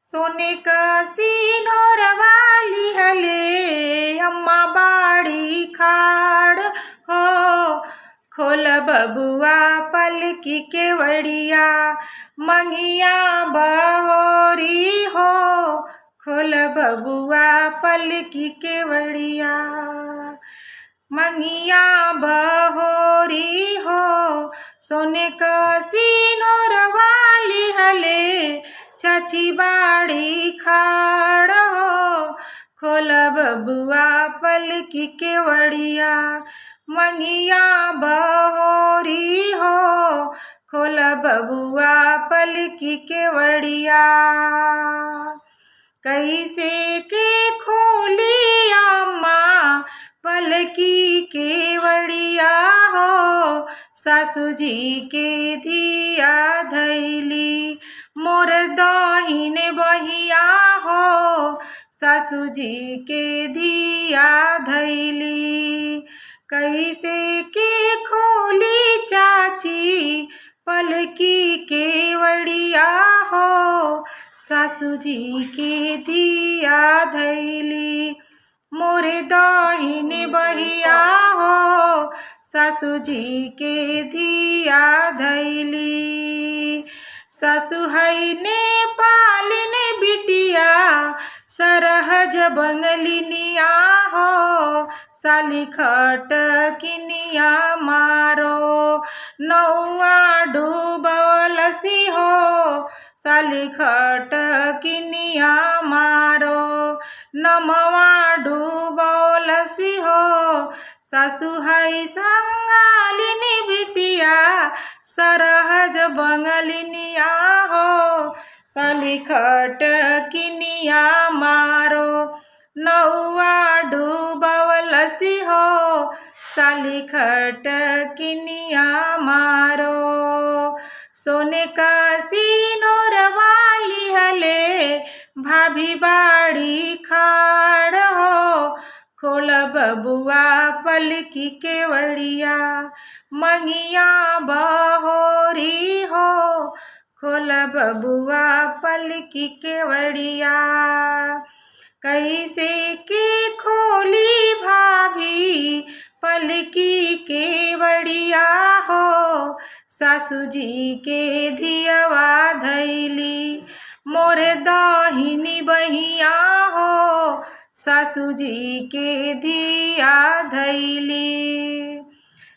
सोने का सिंदूर वाली हले अम्मा बाड़ी खाड़ हो। खोल बबुआ पलकी के वड़िया मंगिया बहोरी हो। खोल बबुआ पलकी के वड़िया मंगिया बहोरी हो। सोने का सिंदूर वाली हले चाची बाड़ी खाड़ हो। खोल बबुआ पलकी के वड़िया मंगिया बहोरी हो। खोल बबुआ पलकी के वड़िया कैसे के खोली अम्मा पलकी के वड़िया हो। सासू जी के धिया धैली मोर दहिन बहिया हो। सासू जी के धिया धैली कैसे के खोली चाची पलकी के वड़िया हो। सासू जी के धिया धैली मोरे दहिन बहिया हो। सासू जी के धिया धैली सासू है नेपालिन बिटिया सरहज बंगलिनिया हो। साली खट किनिया मारो नौआ डूबवलसी हो। साली खट किनिया मारो नमवा डूबवलसी हो। सासू है संगालिनी बिटिया सरहज बंगलिनिया हो। साली खट किनिया मारो नौआ डूबवलसी हो। साली खट किनिया मारो सोने का सिंदूर वाली हले भाभी बाड़ी खाड़ हो। खोल बबुआ पलकी के वड़िया मंगिया बहोरी हो। खोल बबुआ पलकी के वड़िया कैसे के खोली भाभी पलकी के वड़िया हो। सासू जी के धियवा धैली मोरे दहिनी बहिया हो। सासू जी के धिया धैली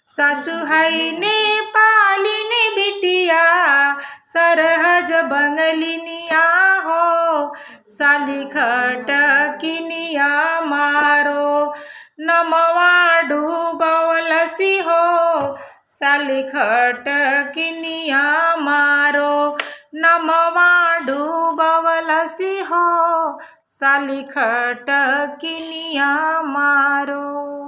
सासू है नेपालिन बिटिया सरहज बंगलिनिया हो। साली खट किनिया मारो नमवा डूबवलसी हो। साली खट किनिया मारो नमवा डूबवलसी हो। साली खट किनिया मारो।